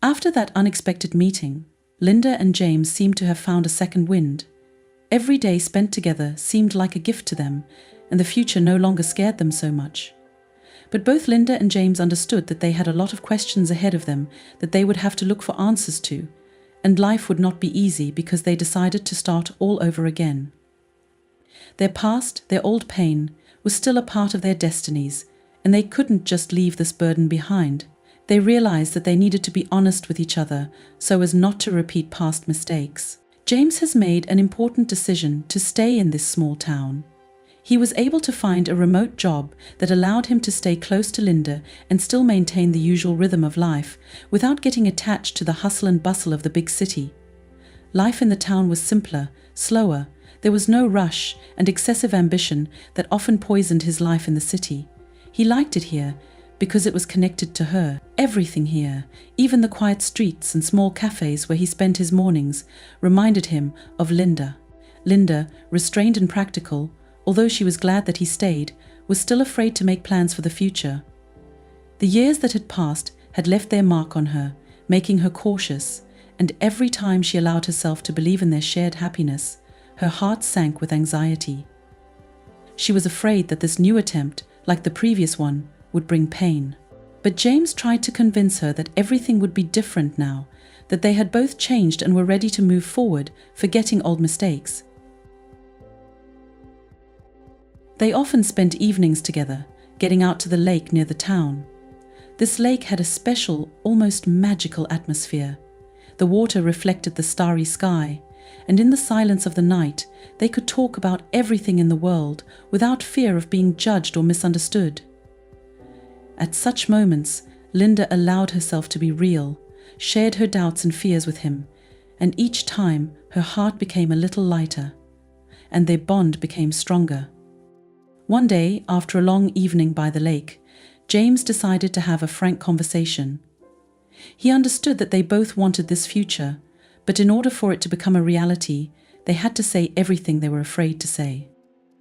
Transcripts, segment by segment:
After that unexpected meeting, Linda and James seemed to have found a second wind. Every day spent together seemed like a gift to them, and the future no longer scared them so much. But both Linda and James understood that they had a lot of questions ahead of them that they would have to look for answers to, and life would not be easy because they decided to start all over again. Their past, their old pain, was still a part of their destinies, and they couldn't just leave this burden behind. They realized that they needed to be honest with each other so as not to repeat past mistakes. James has made an important decision to stay in this small town. He was able to find a remote job that allowed him to stay close to Linda and still maintain the usual rhythm of life without getting attached to the hustle and bustle of the big city. Life in the town was simpler, slower. There was no rush and excessive ambition that often poisoned his life in the city. He liked it here because it was connected to her. Everything here, even the quiet streets and small cafes where he spent his mornings, reminded him of Linda. Linda, restrained and practical, although she was glad that he stayed, was still afraid to make plans for the future. The years that had passed had left their mark on her, making her cautious, and every time she allowed herself to believe in their shared happiness, her heart sank with anxiety. She was afraid that this new attempt, like the previous one, would bring pain. But James tried to convince her that everything would be different now, that they had both changed and were ready to move forward, forgetting old mistakes. They often spent evenings together, getting out to the lake near the town. This lake had a special, almost magical atmosphere. The water reflected the starry sky, and in the silence of the night, they could talk about everything in the world without fear of being judged or misunderstood. At such moments, Linda allowed herself to be real, shared her doubts and fears with him, and each time her heart became a little lighter, and their bond became stronger. One day, after a long evening by the lake, James decided to have a frank conversation. He understood that they both wanted this future, but in order for it to become a reality, they had to say everything they were afraid to say.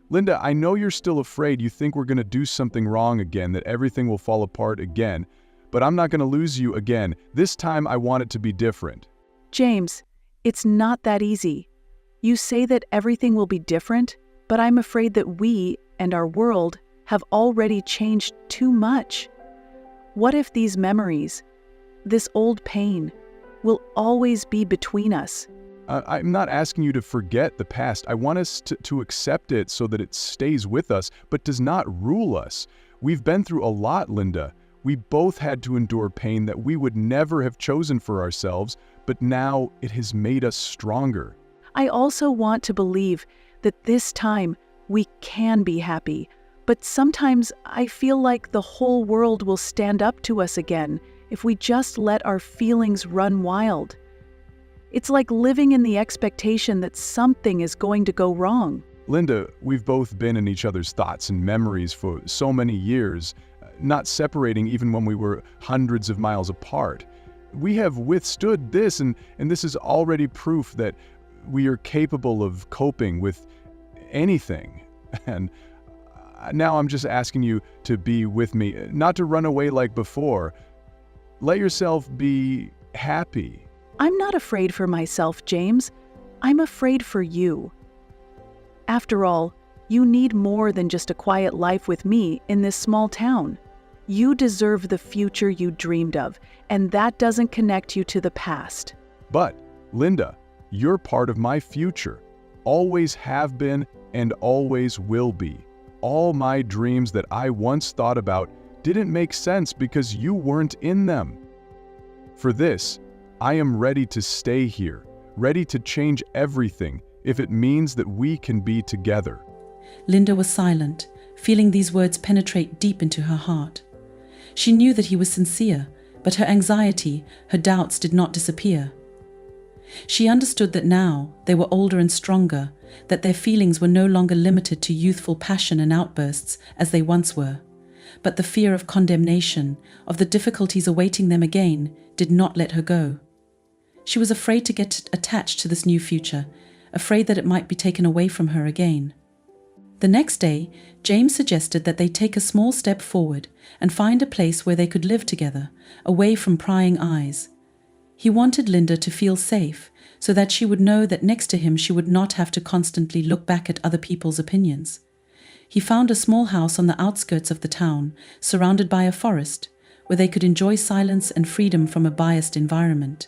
Linda, I know you're still afraid. You think we're going to do something wrong again, that everything will fall apart again. But I'm not going to lose you again. This time I want it to be different. James, it's not that easy. You say that everything will be different, but I'm afraid that we and our world have already changed too much. What if these memories, this old pain, will always be between us? I'm not asking you to forget the past. I want us to accept it so that it stays with us, but does not rule us. We've been through a lot, Linda. We both had to endure pain that we would never have chosen for ourselves, but now it has made us stronger. I also want to believe that this time we can be happy, but sometimes I feel like the whole world will stand up to us again if we just let our feelings run wild. It's like living in the expectation that something is going to go wrong. Linda, we've both been in each other's thoughts and memories for so many years, not separating even when we were hundreds of miles apart. We have withstood this, and this is already proof that we are capable of coping with anything. And now I'm just asking you to be with me, not to run away like before. Let yourself be happy. I'm not afraid for myself, James. I'm afraid for you. After all, you need more than just a quiet life with me in this small town. You deserve the future you dreamed of, and that doesn't connect you to the past. But, Linda, you're part of my future. Always have been and always will be. All my dreams that I once thought about didn't make sense because you weren't in them. For this, I am ready to stay here, ready to change everything if it means that we can be together. Linda was silent, feeling these words penetrate deep into her heart. She knew that he was sincere, but her anxiety, her doubts did not disappear. She understood that now they were older and stronger, that their feelings were no longer limited to youthful passion and outbursts as they once were. But the fear of condemnation, of the difficulties awaiting them again, did not let her go. She was afraid to get attached to this new future, afraid that it might be taken away from her again. The next day, James suggested that they take a small step forward and find a place where they could live together, away from prying eyes. He wanted Linda to feel safe, so that she would know that next to him she would not have to constantly look back at other people's opinions. He found a small house on the outskirts of the town, surrounded by a forest, where they could enjoy silence and freedom from a biased environment.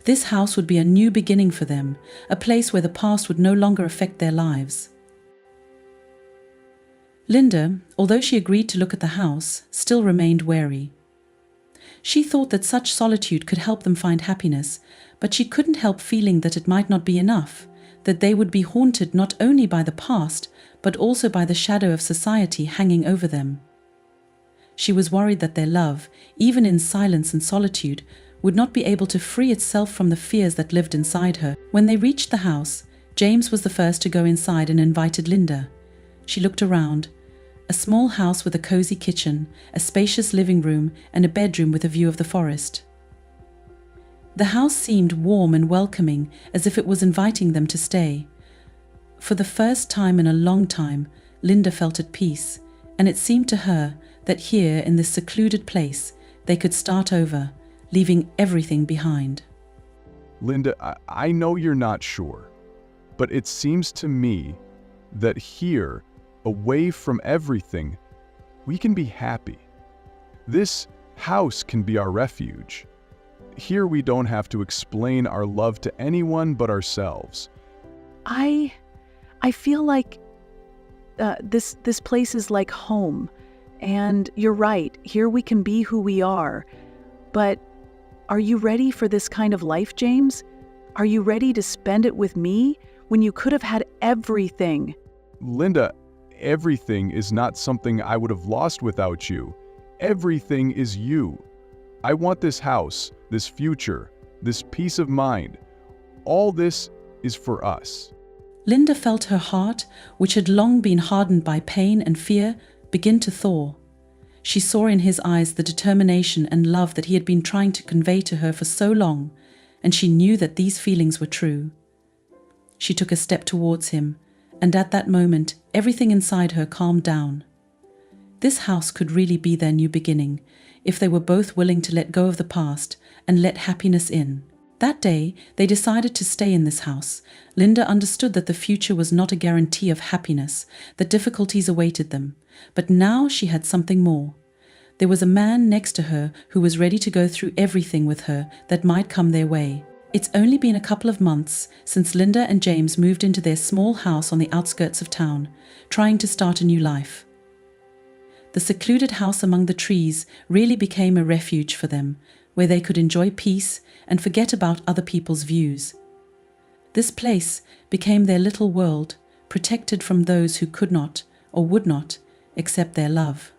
This house would be a new beginning for them, a place where the past would no longer affect their lives. Linda, although she agreed to look at the house, still remained wary. She thought that such solitude could help them find happiness, but she couldn't help feeling that it might not be enough, that they would be haunted not only by the past, but also by the shadow of society hanging over them. She was worried that their love, even in silence and solitude, would not be able to free itself from the fears that lived inside her. When they reached the house, James was the first to go inside and invited Linda. She looked around. A small house with a cozy kitchen, a spacious living room, and a bedroom with a view of the forest. The house seemed warm and welcoming, as if it was inviting them to stay. For the first time in a long time, Linda felt at peace, and it seemed to her that here, in this secluded place, they could start over, leaving everything behind. Linda, I know you're not sure, but it seems to me that here, away from everything, we can be happy. This house can be our refuge. Here we don't have to explain our love to anyone but ourselves. I feel like this place is like home. And you're right, here we can be who we are. But are you ready for this kind of life, James? Are you ready to spend it with me when you could have had everything? Linda, everything is not something I would have lost without you. Everything is you. I want this house, this future, this peace of mind. All this is for us. Linda felt her heart, which had long been hardened by pain and fear, begin to thaw. She saw in his eyes the determination and love that he had been trying to convey to her for so long, and she knew that these feelings were true. She took a step towards him, and at that moment, everything inside her calmed down. This house could really be their new beginning, if they were both willing to let go of the past and let happiness in. That day, they decided to stay in this house. Linda understood that the future was not a guarantee of happiness, that difficulties awaited them. But now she had something more. There was a man next to her who was ready to go through everything with her that might come their way. It's only been a couple of months since Linda and James moved into their small house on the outskirts of town, trying to start a new life. The secluded house among the trees really became a refuge for them, where they could enjoy peace and forget about other people's views. This place became their little world, protected from those who could not or would not accept their love.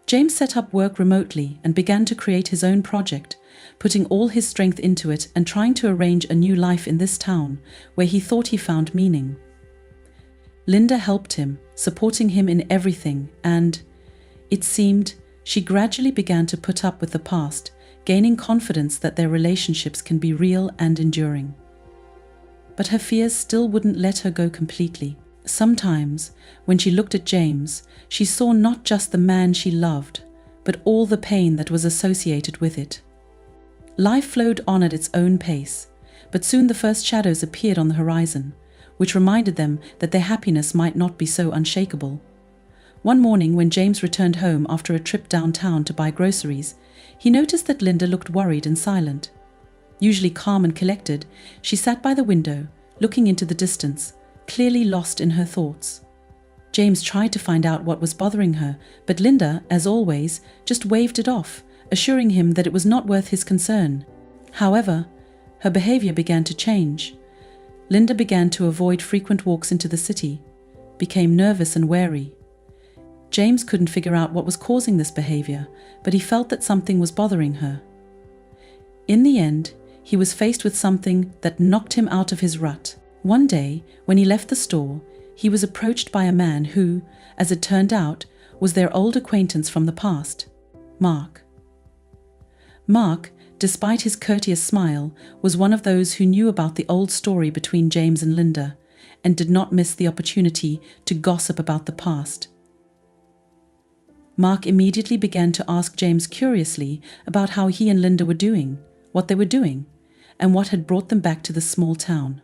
James set up work remotely and began to create his own project, putting all his strength into it and trying to arrange a new life in this town where he thought he found meaning. Linda helped him, supporting him in everything, and, it seemed, she gradually began to put up with the past, gaining confidence that their relationships can be real and enduring. But her fears still wouldn't let her go completely. Sometimes, when she looked at James, she saw not just the man she loved, but all the pain that was associated with it. Life flowed on at its own pace, but soon the first shadows appeared on the horizon, which reminded them that their happiness might not be so unshakable. One morning, when James returned home after a trip downtown to buy groceries, he noticed that Linda looked worried and silent. Usually calm and collected, she sat by the window, looking into the distance, clearly lost in her thoughts. James tried to find out what was bothering her, but Linda, as always, just waved it off, assuring him that it was not worth his concern. However, her behavior began to change. Linda began to avoid frequent walks into the city, became nervous and wary. James couldn't figure out what was causing this behavior, but he felt that something was bothering her. In the end, he was faced with something that knocked him out of his rut. One day, when he left the store, he was approached by a man who, as it turned out, was their old acquaintance from the past, Mark. Mark, despite his courteous smile, was one of those who knew about the old story between James and Linda, and did not miss the opportunity to gossip about the past. Mark immediately began to ask James curiously about how he and Linda were doing, what they were doing, and what had brought them back to the small town.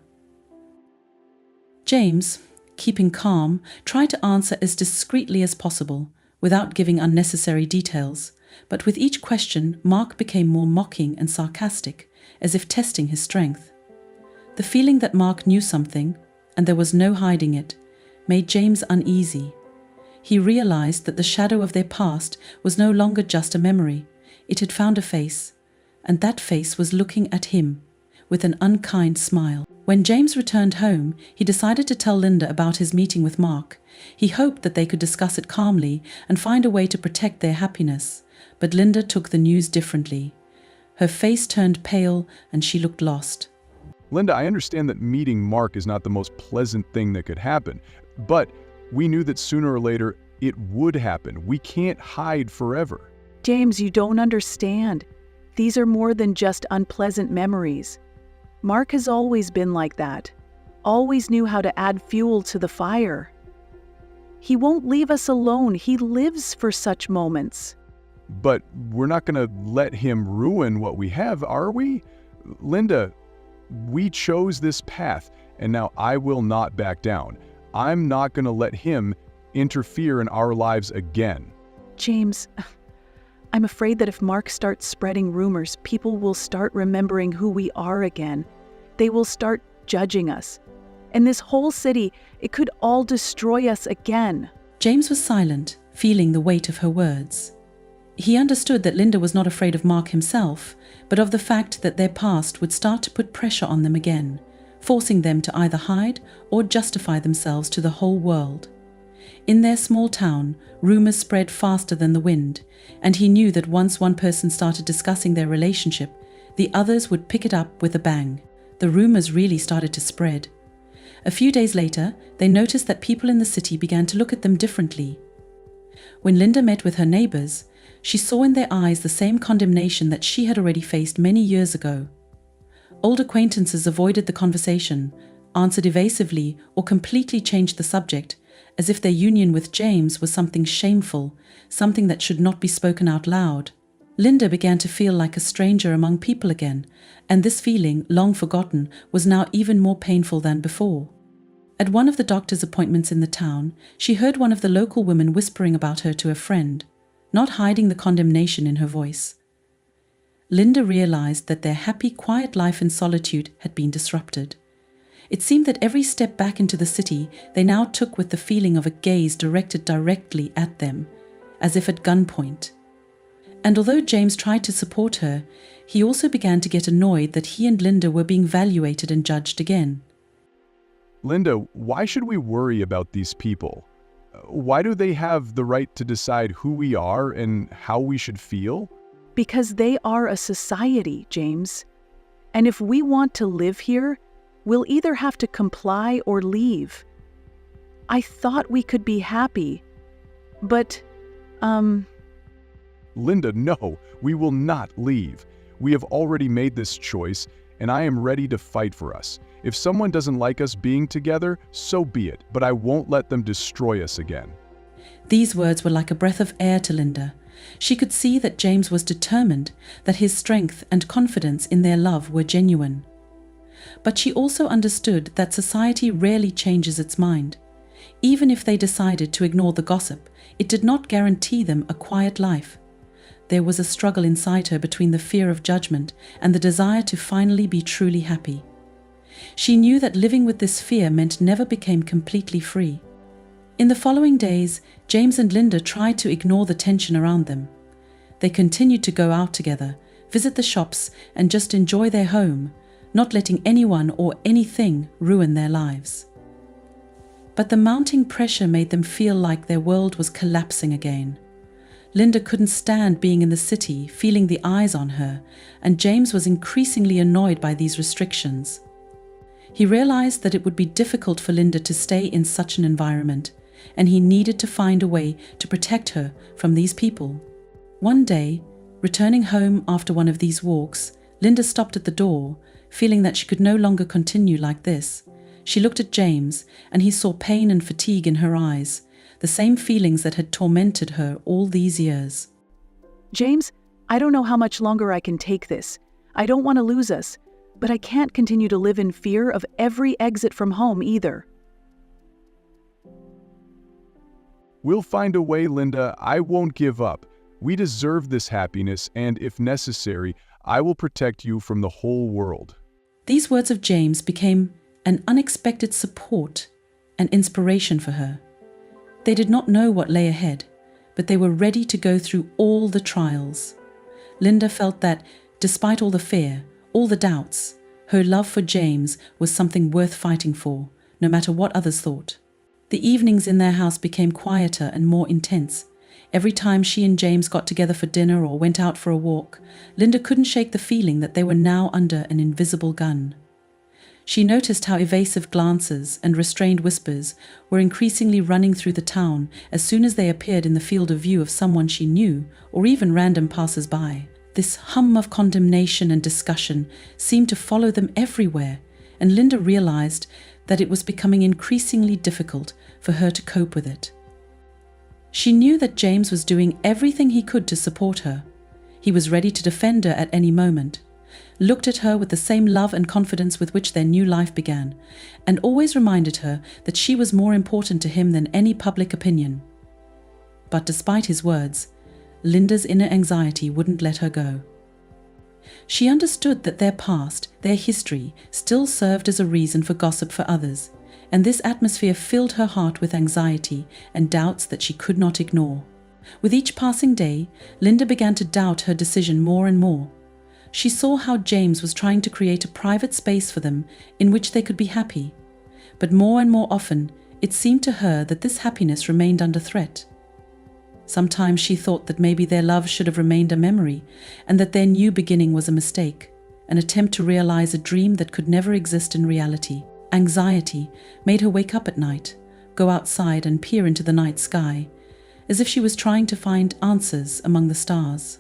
James, keeping calm, tried to answer as discreetly as possible, without giving unnecessary details, but with each question Mark became more mocking and sarcastic, as if testing his strength. The feeling that Mark knew something, and there was no hiding it, made James uneasy. He realized that the shadow of their past was no longer just a memory. It had found a face, and that face was looking at him with an unkind smile. When James returned home, he decided to tell Linda about his meeting with Mark. He hoped that they could discuss it calmly and find a way to protect their happiness, but Linda took the news differently. Her face turned pale and she looked lost. Linda, I understand that meeting Mark is not the most pleasant thing that could happen, but we knew that sooner or later it would happen. We can't hide forever. James, you don't understand. These are more than just unpleasant memories. Mark has always been like that. Always knew how to add fuel to the fire. He won't leave us alone. He lives for such moments. But we're not going to let him ruin what we have, are we? Linda, we chose this path, and now I will not back down. I'm not going to let him interfere in our lives again. James, I'm afraid that if Mark starts spreading rumors, people will start remembering who we are again. They will start judging us. And this whole city, it could all destroy us again. James was silent, feeling the weight of her words. He understood that Linda was not afraid of Mark himself, but of the fact that their past would start to put pressure on them again, forcing them to either hide or justify themselves to the whole world. In their small town, rumors spread faster than the wind, and he knew that once one person started discussing their relationship, the others would pick it up with a bang. The rumors really started to spread. A few days later, they noticed that people in the city began to look at them differently. When Linda met with her neighbors, she saw in their eyes the same condemnation that she had already faced many years ago. Old acquaintances avoided the conversation, answered evasively, or completely changed the subject, as if their union with James was something shameful, something that should not be spoken out loud. Linda began to feel like a stranger among people again, and this feeling, long forgotten, was now even more painful than before. At one of the doctor's appointments in the town, she heard one of the local women whispering about her to a friend, not hiding the condemnation in her voice. Linda realized that their happy, quiet life in solitude had been disrupted. It seemed that every step back into the city they now took with the feeling of a gaze directed directly at them, as if at gunpoint. And although James tried to support her, he also began to get annoyed that he and Linda were being evaluated and judged again. Linda, why should we worry about these people? Why do they have the right to decide who we are and how we should feel? Because they are a society, James. And if we want to live here, we'll either have to comply or leave. I thought we could be happy, but, Linda, no, we will not leave. We have already made this choice, and I am ready to fight for us. If someone doesn't like us being together, so be it, but I won't let them destroy us again. These words were like a breath of air to Linda. She could see that James was determined, that his strength and confidence in their love were genuine. But she also understood that society rarely changes its mind. Even if they decided to ignore the gossip, it did not guarantee them a quiet life. There was a struggle inside her between the fear of judgment and the desire to finally be truly happy. She knew that living with this fear meant never became completely free. In the following days, James and Linda tried to ignore the tension around them. They continued to go out together, visit the shops, and just enjoy their home, not letting anyone or anything ruin their lives. But the mounting pressure made them feel like their world was collapsing again. Linda couldn't stand being in the city, feeling the eyes on her, and James was increasingly annoyed by these restrictions. He realized that it would be difficult for Linda to stay in such an environment, and he needed to find a way to protect her from these people. One day, returning home after one of these walks, Linda stopped at the door, feeling that she could no longer continue like this. She looked at James, and he saw pain and fatigue in her eyes, the same feelings that had tormented her all these years. James, I don't know how much longer I can take this. I don't want to lose us, but I can't continue to live in fear of every exit from home either. We'll find a way, Linda. I won't give up. We deserve this happiness, and if necessary, I will protect you from the whole world. These words of James became an unexpected support and inspiration for her. They did not know what lay ahead, but they were ready to go through all the trials. Linda felt that, despite all the fear, all the doubts, her love for James was something worth fighting for, no matter what others thought. The evenings in their house became quieter and more intense. Every time she and James got together for dinner or went out for a walk, Linda couldn't shake the feeling that they were now under an invisible gun. She noticed how evasive glances and restrained whispers were increasingly running through the town as soon as they appeared in the field of view of someone she knew or even random passers-by. This hum of condemnation and discussion seemed to follow them everywhere, and Linda realized that it was becoming increasingly difficult for her to cope with it. She knew that James was doing everything he could to support her. He was ready to defend her at any moment, looked at her with the same love and confidence with which their new life began, and always reminded her that she was more important to him than any public opinion. But despite his words, Linda's inner anxiety wouldn't let her go. She understood that their past, their history, still served as a reason for gossip for others, and this atmosphere filled her heart with anxiety and doubts that she could not ignore. With each passing day, Linda began to doubt her decision more and more. She saw how James was trying to create a private space for them in which they could be happy, but more and more often it seemed to her that this happiness remained under threat. Sometimes she thought that maybe their love should have remained a memory, and that their new beginning was a mistake, an attempt to realize a dream that could never exist in reality. Anxiety made her wake up at night, go outside and peer into the night sky, as if she was trying to find answers among the stars.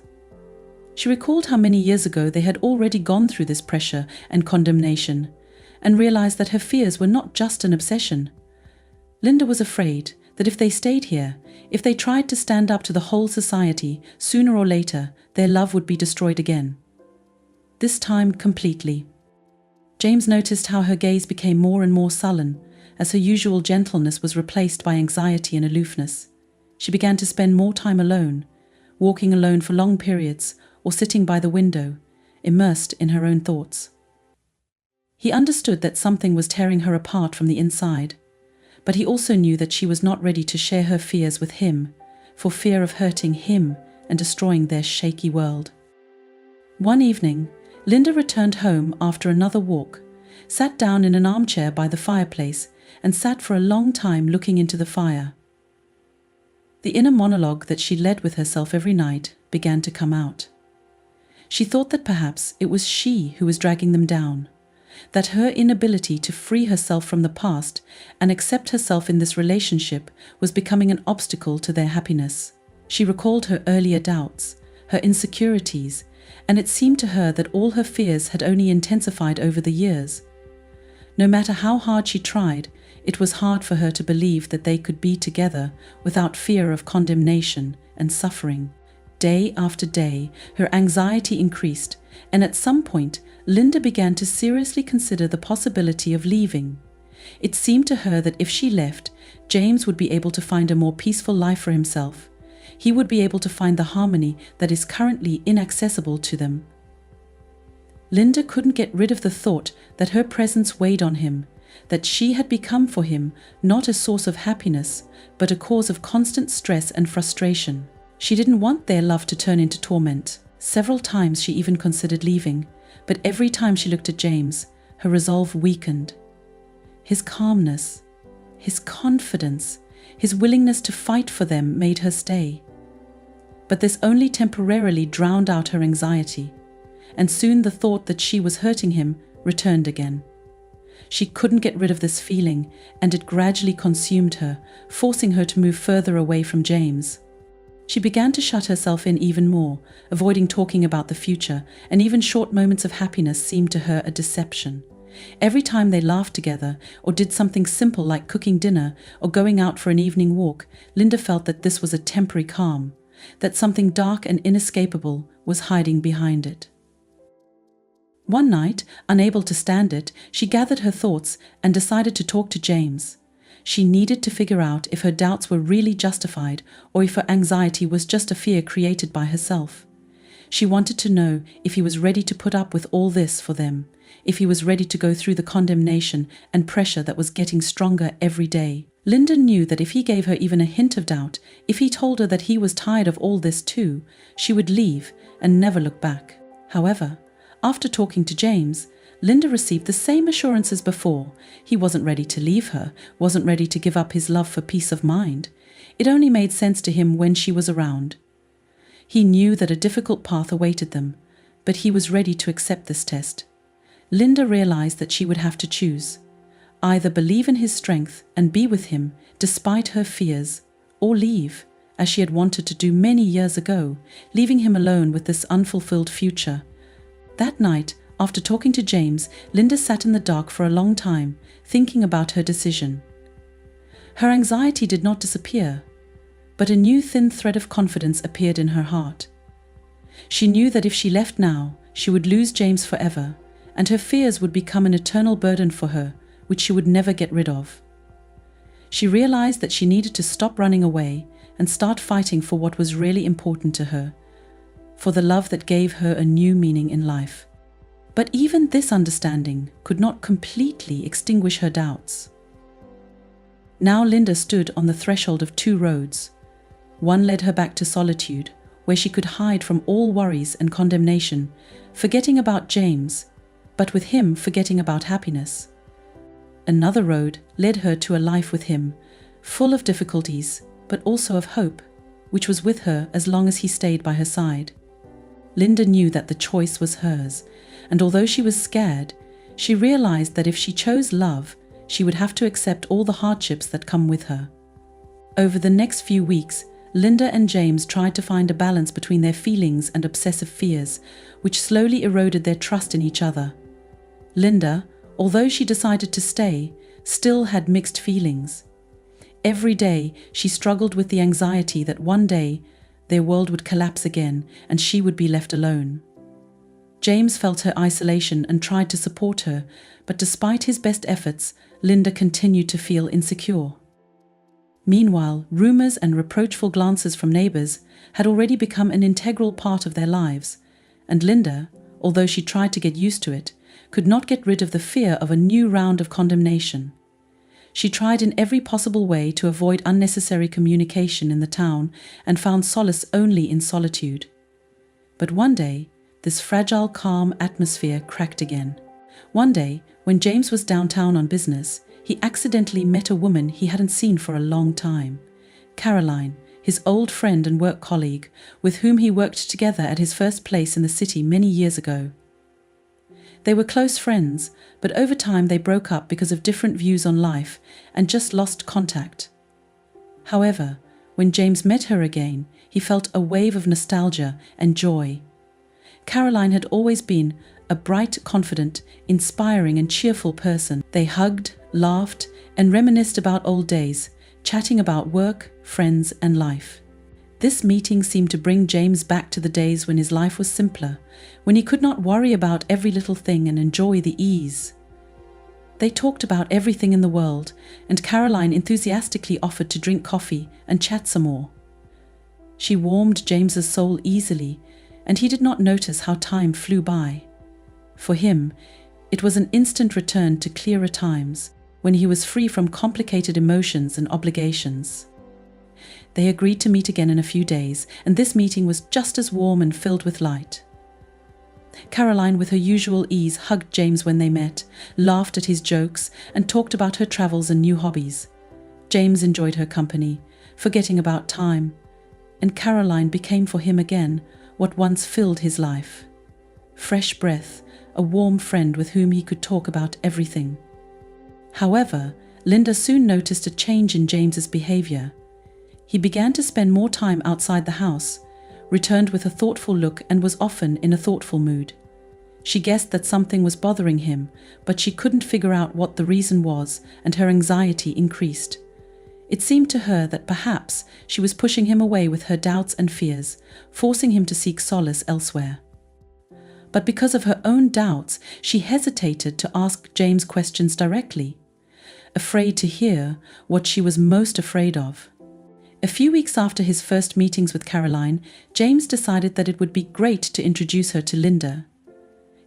She recalled how many years ago they had already gone through this pressure and condemnation, and realized that her fears were not just an obsession. Linda was afraid that if they stayed here, if they tried to stand up to the whole society, sooner or later, their love would be destroyed again. This time completely. James noticed how her gaze became more and more sullen, as her usual gentleness was replaced by anxiety and aloofness. She began to spend more time alone, walking alone for long periods, or sitting by the window, immersed in her own thoughts. He understood that something was tearing her apart from the inside, but he also knew that she was not ready to share her fears with him, for fear of hurting him and destroying their shaky world. One evening, Linda returned home after another walk, sat down in an armchair by the fireplace, and sat for a long time looking into the fire. The inner monologue that she led with herself every night began to come out. She thought that perhaps it was she who was dragging them down, that her inability to free herself from the past and accept herself in this relationship was becoming an obstacle to their happiness. She recalled her earlier doubts, her insecurities, and it seemed to her that all her fears had only intensified over the years. No matter how hard she tried, it was hard for her to believe that they could be together without fear of condemnation and suffering. Day after day, her anxiety increased, and at some point, Linda began to seriously consider the possibility of leaving. It seemed to her that if she left, James would be able to find a more peaceful life for himself. He would be able to find the harmony that is currently inaccessible to them. Linda couldn't get rid of the thought that her presence weighed on him, that she had become for him not a source of happiness, but a cause of constant stress and frustration. She didn't want their love to turn into torment. Several times she even considered leaving, but every time she looked at James, her resolve weakened. His calmness, his confidence, his willingness to fight for them made her stay. But this only temporarily drowned out her anxiety, and soon the thought that she was hurting him returned again. She couldn't get rid of this feeling, and it gradually consumed her, forcing her to move further away from James. She began to shut herself in even more, avoiding talking about the future, and even short moments of happiness seemed to her a deception. Every time they laughed together, or did something simple like cooking dinner or going out for an evening walk, Linda felt that this was a temporary calm, that something dark and inescapable was hiding behind it. One night, unable to stand it, she gathered her thoughts and decided to talk to James. She needed to figure out if her doubts were really justified or if her anxiety was just a fear created by herself. She wanted to know if he was ready to put up with all this for them, if he was ready to go through the condemnation and pressure that was getting stronger every day. Linda knew that if he gave her even a hint of doubt, if he told her that he was tired of all this too, she would leave and never look back. However, after talking to James, Linda received the same assurance as before. He wasn't ready to leave her, wasn't ready to give up his love for peace of mind. It only made sense to him when she was around. He knew that a difficult path awaited them, but he was ready to accept this test. Linda realized that she would have to choose. Either believe in his strength and be with him despite her fears, or leave, as she had wanted to do many years ago, leaving him alone with this unfulfilled future. That night, after talking to James, Linda sat in the dark for a long time, thinking about her decision. Her anxiety did not disappear, but a new thin thread of confidence appeared in her heart. She knew that if she left now, she would lose James forever, and her fears would become an eternal burden for her, which she would never get rid of. She realized that she needed to stop running away and start fighting for what was really important to her, for the love that gave her a new meaning in life. But even this understanding could not completely extinguish her doubts. Now Linda stood on the threshold of two roads. One led her back to solitude, where she could hide from all worries and condemnation, forgetting about James, but with him forgetting about happiness. Another road led her to a life with him, full of difficulties, but also of hope, which was with her as long as he stayed by her side. Linda knew that the choice was hers, and although she was scared, she realized that if she chose love, she would have to accept all the hardships that come with her. Over the next few weeks, Linda and James tried to find a balance between their feelings and obsessive fears, which slowly eroded their trust in each other. Linda, although she decided to stay, still had mixed feelings. Every day, she struggled with the anxiety that one day their world would collapse again and she would be left alone. James felt her isolation and tried to support her, but despite his best efforts, Linda continued to feel insecure. Meanwhile, rumors and reproachful glances from neighbors had already become an integral part of their lives, and Linda, although she tried to get used to it, could not get rid of the fear of a new round of condemnation. She tried in every possible way to avoid unnecessary communication in the town and found solace only in solitude. But one day, this fragile, calm atmosphere cracked again. One day, when James was downtown on business, he accidentally met a woman he hadn't seen for a long time. Caroline, his old friend and work colleague, with whom he worked together at his first place in the city many years ago. They were close friends, but over time they broke up because of different views on life and just lost contact. However, when James met her again, he felt a wave of nostalgia and joy. Caroline had always been a bright, confident, inspiring and cheerful person. They hugged, laughed, and reminisced about old days, chatting about work, friends, and life. This meeting seemed to bring James back to the days when his life was simpler, when he could not worry about every little thing and enjoy the ease. They talked about everything in the world, and Caroline enthusiastically offered to drink coffee and chat some more. She warmed James's soul easily, and he did not notice how time flew by. For him, it was an instant return to clearer times, when he was free from complicated emotions and obligations. They agreed to meet again in a few days, and this meeting was just as warm and filled with light. Caroline, with her usual ease, hugged James when they met, laughed at his jokes, and talked about her travels and new hobbies. James enjoyed her company, forgetting about time, and Caroline became for him again what once filled his life. Fresh breath, a warm friend with whom he could talk about everything. However, Linda soon noticed a change in James's behavior. He began to spend more time outside the house, returned with a thoughtful look, and was often in a thoughtful mood. She guessed that something was bothering him, but she couldn't figure out what the reason was, and her anxiety increased. It seemed to her that perhaps she was pushing him away with her doubts and fears, forcing him to seek solace elsewhere. but because of her own doubts, she hesitated to ask James questions directly, afraid to hear what she was most afraid of. A few weeks after his first meetings with Caroline, James decided that it would be great to introduce her to Linda.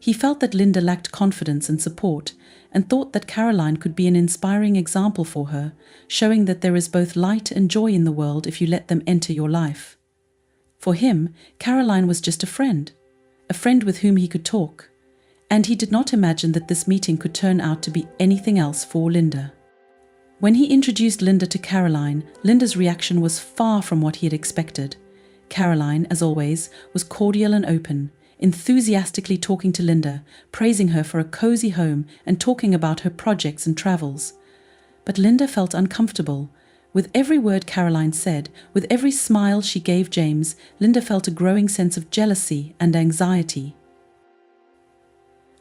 He felt that Linda lacked confidence and support, and thought that Caroline could be an inspiring example for her, showing that there is both light and joy in the world if you let them enter your life. For him, Caroline was just a friend with whom he could talk, and he did not imagine that this meeting could turn out to be anything else for Linda. When he introduced Linda to Caroline, Linda's reaction was far from what he had expected. Caroline, as always, was cordial and open, enthusiastically talking to Linda, praising her for a cozy home and talking about her projects and travels. But Linda felt uncomfortable. With every word Caroline said, with every smile she gave James, Linda felt a growing sense of jealousy and anxiety.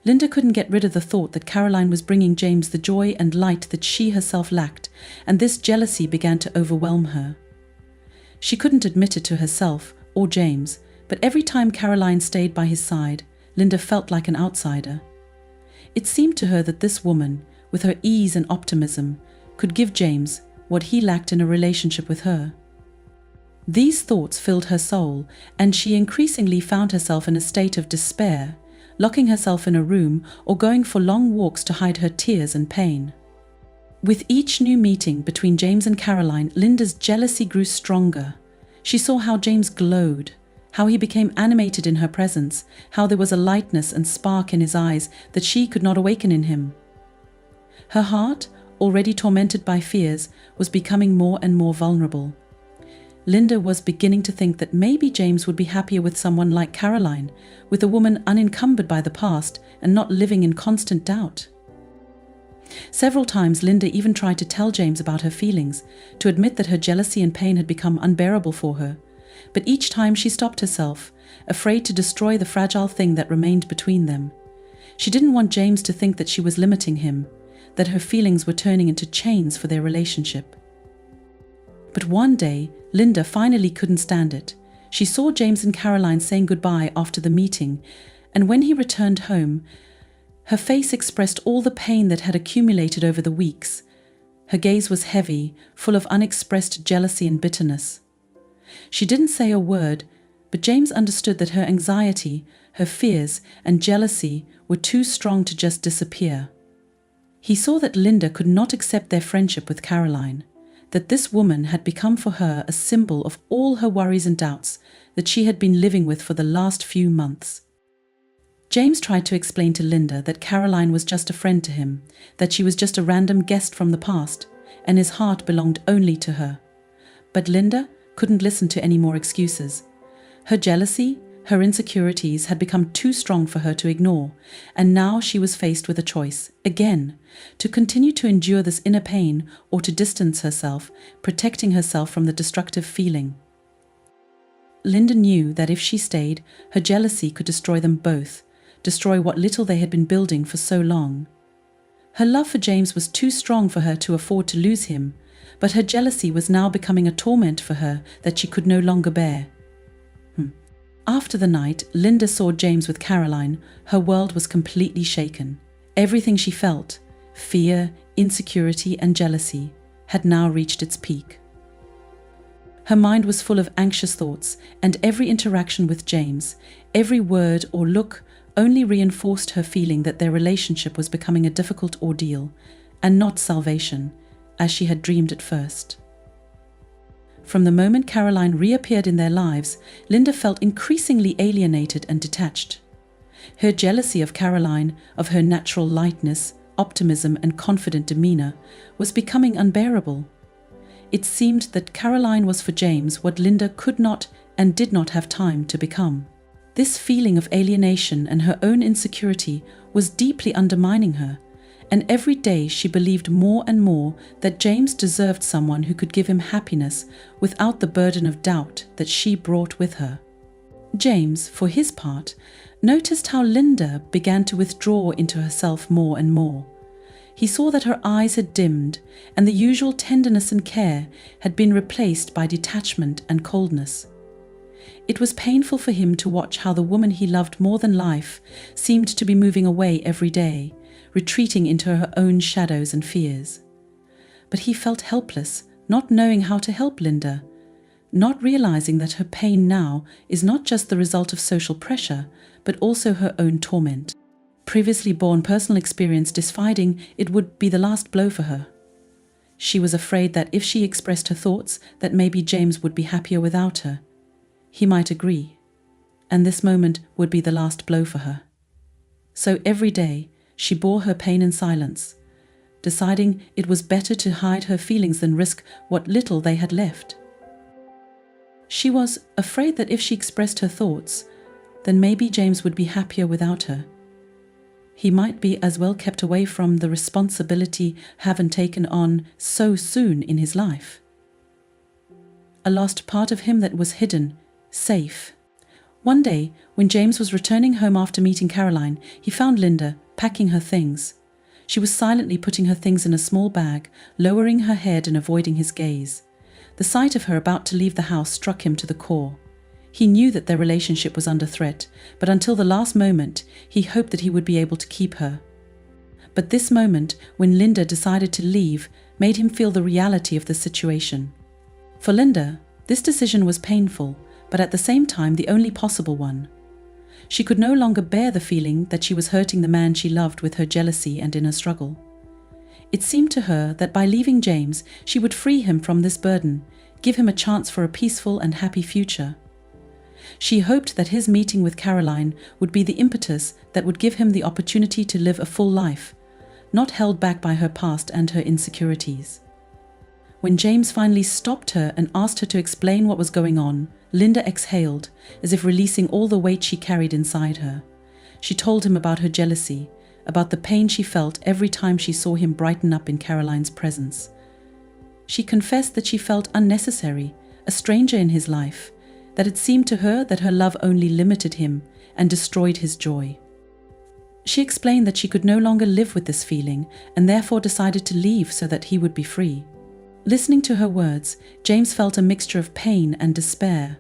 Linda couldn't get rid of the thought that Caroline was bringing James the joy and light that she herself lacked, and this jealousy began to overwhelm her. She couldn't admit it to herself or James, but every time Caroline stayed by his side, Linda felt like an outsider. It seemed to her that this woman, with her ease and optimism, could give James what he lacked in a relationship with her. These thoughts filled her soul, and she increasingly found herself in a state of despair, locking herself in a room or going for long walks to hide her tears and pain. With each new meeting between James and Caroline, Linda's jealousy grew stronger. She saw how James glowed, how he became animated in her presence, how there was a lightness and spark in his eyes that she could not awaken in him. Her heart, already tormented by fears, was becoming more and more vulnerable. Linda was beginning to think that maybe James would be happier with someone like Caroline, with a woman unencumbered by the past and not living in constant doubt. Several times Linda even tried to tell James about her feelings, to admit that her jealousy and pain had become unbearable for her, but each time she stopped herself, afraid to destroy the fragile thing that remained between them. She didn't want James to think that she was limiting him, that her feelings were turning into chains for their relationship. But one day, Linda finally couldn't stand it. She saw James and Caroline saying goodbye after the meeting, and when he returned home, her face expressed all the pain that had accumulated over the weeks. Her gaze was heavy, full of unexpressed jealousy and bitterness. She didn't say a word, but James understood that her anxiety, her fears, and jealousy were too strong to just disappear. He saw that Linda could not accept their friendship with Caroline, that this woman had become for her a symbol of all her worries and doubts that she had been living with for the last few months. James tried to explain to Linda that Caroline was just a friend to him, that she was just a random guest from the past, and his heart belonged only to her. But Linda couldn't listen to any more excuses. Her jealousy, her insecurities had become too strong for her to ignore, and now she was faced with a choice, again, to continue to endure this inner pain or to distance herself, protecting herself from the destructive feeling. Linda knew that if she stayed, her jealousy could destroy them both, destroy what little they had been building for so long. Her love for James was too strong for her to afford to lose him, but her jealousy was now becoming a torment for her that she could no longer bear. After the night Linda saw James with Caroline, her world was completely shaken. Everything she felt, fear, insecurity, and jealousy, had now reached its peak. Her mind was full of anxious thoughts, and every interaction with James, every word or look only reinforced her feeling that their relationship was becoming a difficult ordeal, and not salvation, as she had dreamed at first. From the moment Caroline reappeared in their lives, Linda felt increasingly alienated and detached. Her jealousy of Caroline, of her natural lightness, optimism, and confident demeanor, was becoming unbearable. It seemed that Caroline was for James what Linda could not and did not have time to become. This feeling of alienation and her own insecurity was deeply undermining her, and every day she believed more and more that James deserved someone who could give him happiness without the burden of doubt that she brought with her. James, for his part, noticed how Linda began to withdraw into herself more and more. He saw that her eyes had dimmed, and the usual tenderness and care had been replaced by detachment and coldness. It was painful for him to watch how the woman he loved more than life seemed to be moving away every day, retreating into her own shadows and fears. But he felt helpless, not knowing how to help Linda, not realizing that her pain now is not just the result of social pressure, but also her own torment. Previously born personal experience deciding it would be the last blow for her. She was afraid that if she expressed her thoughts, that maybe James would be happier without her. He might agree, and this moment would be the last blow for her. So every day, she bore her pain in silence, deciding it was better to hide her feelings than risk what little they had left. She was afraid that if she expressed her thoughts, then maybe James would be happier without her. He might be as well kept away from the responsibility haven't taken on so soon in his life. A lost part of him that was hidden, safe. One day, when James was returning home after meeting Caroline, he found Linda packing her things. She was silently putting her things in a small bag, lowering her head and avoiding his gaze. The sight of her about to leave the house struck him to the core. He knew that their relationship was under threat, but until the last moment, he hoped that he would be able to keep her. But this moment, when Linda decided to leave, made him feel the reality of the situation. For Linda, this decision was painful, but at the same time the only possible one. She could no longer bear the feeling that she was hurting the man she loved with her jealousy and inner struggle. It seemed to her that by leaving James, she would free him from this burden, give him a chance for a peaceful and happy future. She hoped that his meeting with Caroline would be the impetus that would give him the opportunity to live a full life, not held back by her past and her insecurities. When James finally stopped her and asked her to explain what was going on, Linda exhaled, as if releasing all the weight she carried inside her. She told him about her jealousy, about the pain she felt every time she saw him brighten up in Caroline's presence. She confessed that she felt unnecessary, a stranger in his life, that it seemed to her that her love only limited him and destroyed his joy. She explained that she could no longer live with this feeling and therefore decided to leave so that he would be free. Listening to her words, James felt a mixture of pain and despair.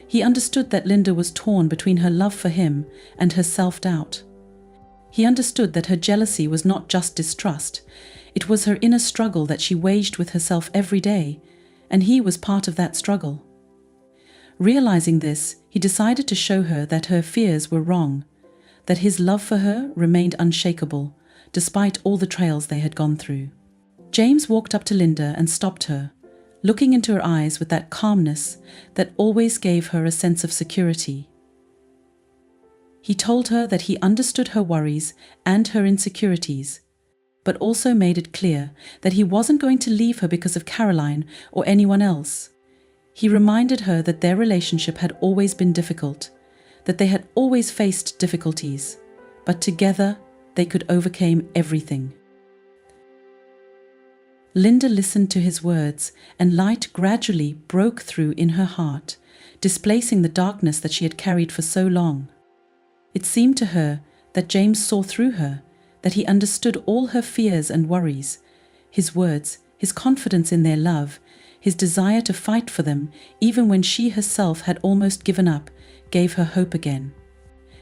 He understood that Linda was torn between her love for him and her self-doubt. He understood that her jealousy was not just distrust, it was her inner struggle that she waged with herself every day, and he was part of that struggle. Realizing this, he decided to show her that her fears were wrong, that his love for her remained unshakable, despite all the trials they had gone through. James walked up to Linda and stopped her, looking into her eyes with that calmness that always gave her a sense of security. He told her that he understood her worries and her insecurities, but also made it clear that he wasn't going to leave her because of Caroline or anyone else. He reminded her that their relationship had always been difficult, that they had always faced difficulties, but together they could overcome everything. Linda listened to his words, and light gradually broke through in her heart, displacing the darkness that she had carried for so long. It seemed to her that James saw through her, that he understood all her fears and worries. His words, his confidence in their love, his desire to fight for them, even when she herself had almost given up, gave her hope again.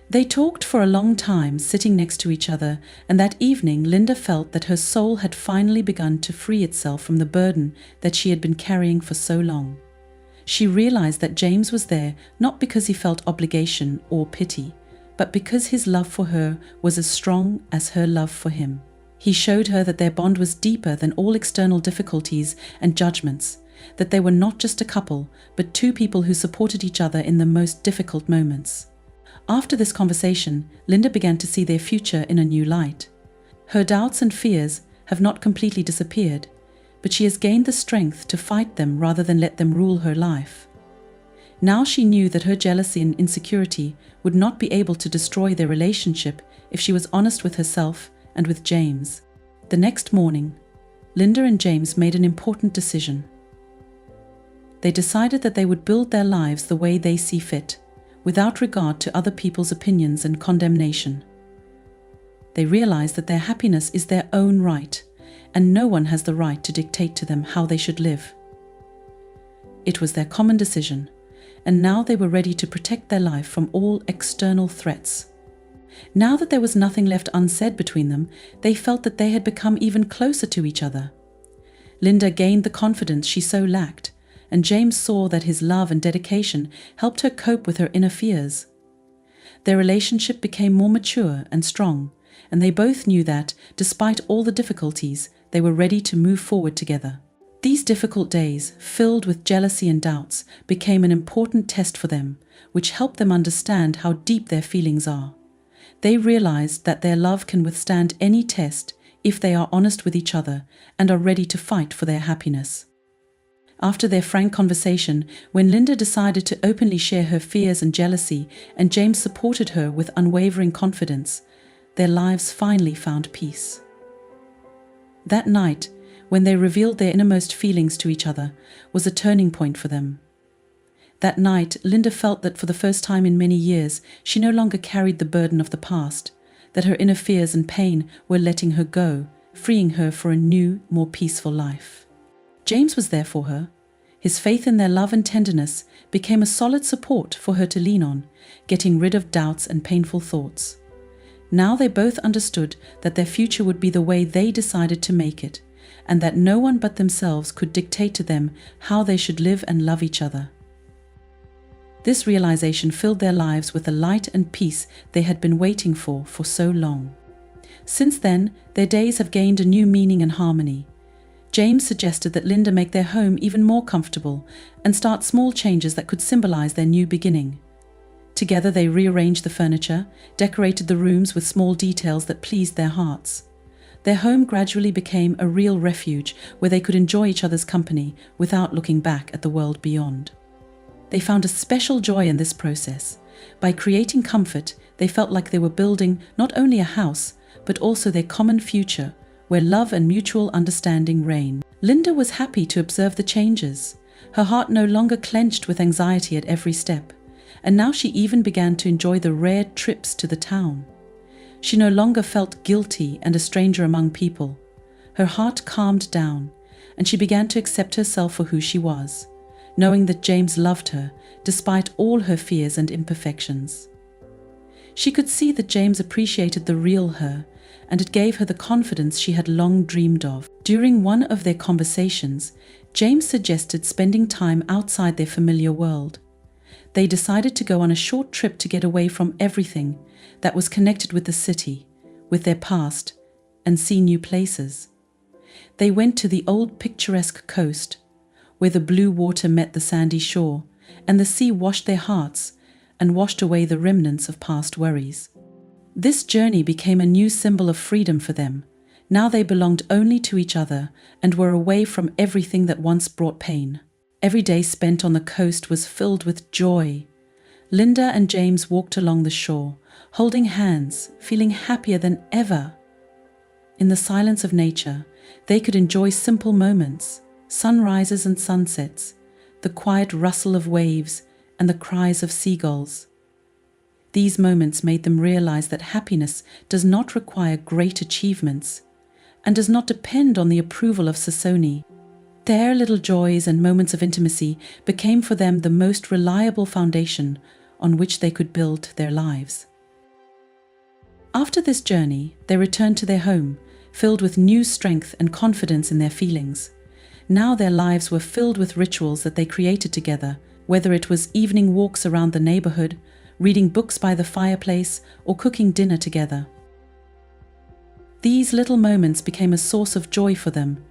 They talked for a long time, sitting next to each other, and that evening Linda felt that her soul had finally begun to free itself from the burden that she had been carrying for so long. She realized that James was there not because he felt obligation or pity, but because his love for her was as strong as her love for him. He showed her that their bond was deeper than all external difficulties and judgments, that they were not just a couple, but two people who supported each other in the most difficult moments. After this conversation, Linda began to see their future in a new light. Her doubts and fears have not completely disappeared, but she has gained the strength to fight them rather than let them rule her life. Now she knew that her jealousy and insecurity would not be able to destroy their relationship if she was honest with herself and with James. The next morning, Linda and James made an important decision. They decided that they would build their lives the way they see fit, without regard to other people's opinions and condemnation. They realized that their happiness is their own right, and no one has the right to dictate to them how they should live. It was their common decision, and now they were ready to protect their life from all external threats. Now that there was nothing left unsaid between them, they felt that they had become even closer to each other. Linda gained the confidence she so lacked, and James saw that his love and dedication helped her cope with her inner fears. Their relationship became more mature and strong, and they both knew that, despite all the difficulties, they were ready to move forward together. These difficult days, filled with jealousy and doubts, became an important test for them, which helped them understand how deep their feelings are. They realized that their love can withstand any test if they are honest with each other and are ready to fight for their happiness. After their frank conversation, when Linda decided to openly share her fears and jealousy, and James supported her with unwavering confidence, their lives finally found peace. That night, when they revealed their innermost feelings to each other, was a turning point for them. That night, Linda felt that for the first time in many years, she no longer carried the burden of the past, that her inner fears and pain were letting her go, freeing her for a new, more peaceful life. James was there for her. His faith in their love and tenderness became a solid support for her to lean on, getting rid of doubts and painful thoughts. Now they both understood that their future would be the way they decided to make it, and that no one but themselves could dictate to them how they should live and love each other. This realization filled their lives with the light and peace they had been waiting for so long. Since then, their days have gained a new meaning and harmony. James suggested that Linda make their home even more comfortable and start small changes that could symbolize their new beginning. Together they rearranged the furniture, decorated the rooms with small details that pleased their hearts. Their home gradually became a real refuge where they could enjoy each other's company without looking back at the world beyond. They found a special joy in this process. By creating comfort, they felt like they were building not only a house, but also their common future, where love and mutual understanding reign. Linda was happy to observe the changes. Her heart no longer clenched with anxiety at every step, and now she even began to enjoy the rare trips to the town. She no longer felt guilty and a stranger among people. Her heart calmed down, and she began to accept herself for who she was, knowing that James loved her despite all her fears and imperfections. She could see that James appreciated the real her, and it gave her the confidence she had long dreamed of. During one of their conversations, James suggested spending time outside their familiar world. They decided to go on a short trip to get away from everything that was connected with the city, with their past, and see new places. They went to the old picturesque coast, where the blue water met the sandy shore, and the sea washed their hearts and washed away the remnants of past worries. This journey became a new symbol of freedom for them. Now they belonged only to each other and were away from everything that once brought pain. Every day spent on the coast was filled with joy. Linda and James walked along the shore, holding hands, feeling happier than ever. In the silence of nature, they could enjoy simple moments, sunrises and sunsets, the quiet rustle of waves, and the cries of seagulls. These moments made them realize that happiness does not require great achievements and does not depend on the approval of society. Their little joys and moments of intimacy became for them the most reliable foundation on which they could build their lives. After this journey, they returned to their home, filled with new strength and confidence in their feelings. Now their lives were filled with rituals that they created together, whether it was evening walks around the neighborhood, reading books by the fireplace, or cooking dinner together. These little moments became a source of joy for them,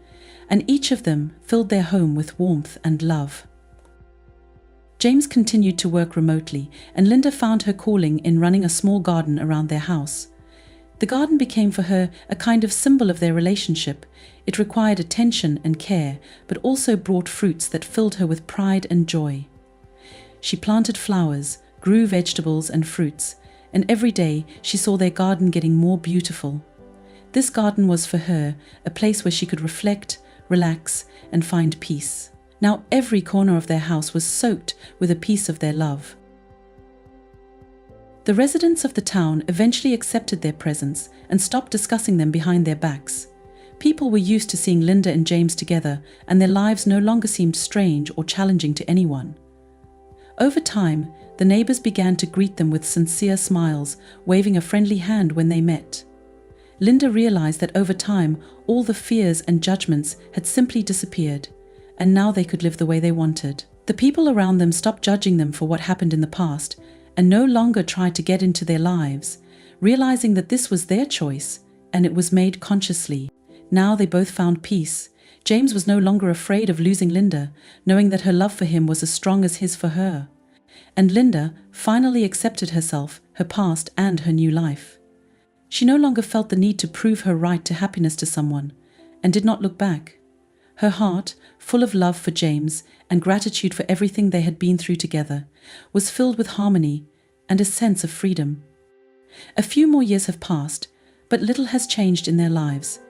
and each of them filled their home with warmth and love. James continued to work remotely, and Linda found her calling in running a small garden around their house. The garden became for her a kind of symbol of their relationship. It required attention and care, but also brought fruits that filled her with pride and joy. She planted flowers, grew vegetables and fruits, and every day she saw their garden getting more beautiful. This garden was for her a place where she could reflect, relax, and find peace. Now every corner of their house was soaked with a piece of their love. The residents of the town eventually accepted their presence and stopped discussing them behind their backs. People were used to seeing Linda and James together, and their lives no longer seemed strange or challenging to anyone. Over time, the neighbors began to greet them with sincere smiles, waving a friendly hand when they met. Linda realized that over time, all the fears and judgments had simply disappeared, and now they could live the way they wanted. The people around them stopped judging them for what happened in the past, and no longer tried to get into their lives, realizing that this was their choice, and it was made consciously. Now they both found peace. James was no longer afraid of losing Linda, knowing that her love for him was as strong as his for her. And Linda finally accepted herself, her past, and her new life. She no longer felt the need to prove her right to happiness to someone, and did not look back. Her heart, full of love for James and gratitude for everything they had been through together, was filled with harmony and a sense of freedom. A few more years have passed, but little has changed in their lives.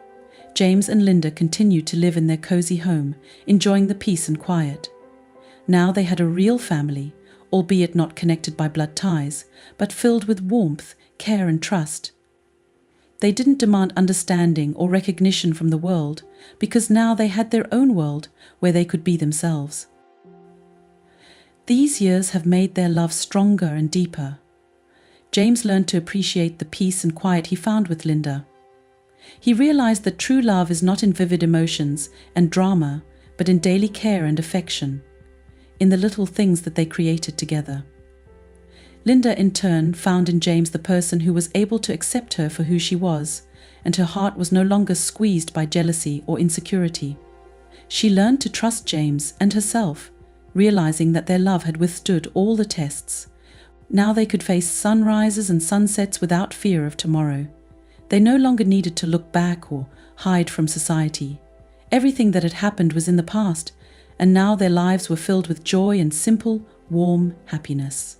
James and Linda continued to live in their cozy home, enjoying the peace and quiet. Now they had a real family, albeit not connected by blood ties, but filled with warmth, care, and trust. They didn't demand understanding or recognition from the world, because now they had their own world where they could be themselves. These years have made their love stronger and deeper. James learned to appreciate the peace and quiet he found with Linda. He realized that true love is not in vivid emotions and drama, but in daily care and affection, in the little things that they created together. Linda, in turn, found in James the person who was able to accept her for who she was, and her heart was no longer squeezed by jealousy or insecurity. She learned to trust James and herself, realizing that their love had withstood all the tests. Now they could face sunrises and sunsets without fear of tomorrow. They no longer needed to look back or hide from society. Everything that had happened was in the past, and now their lives were filled with joy and simple, warm happiness.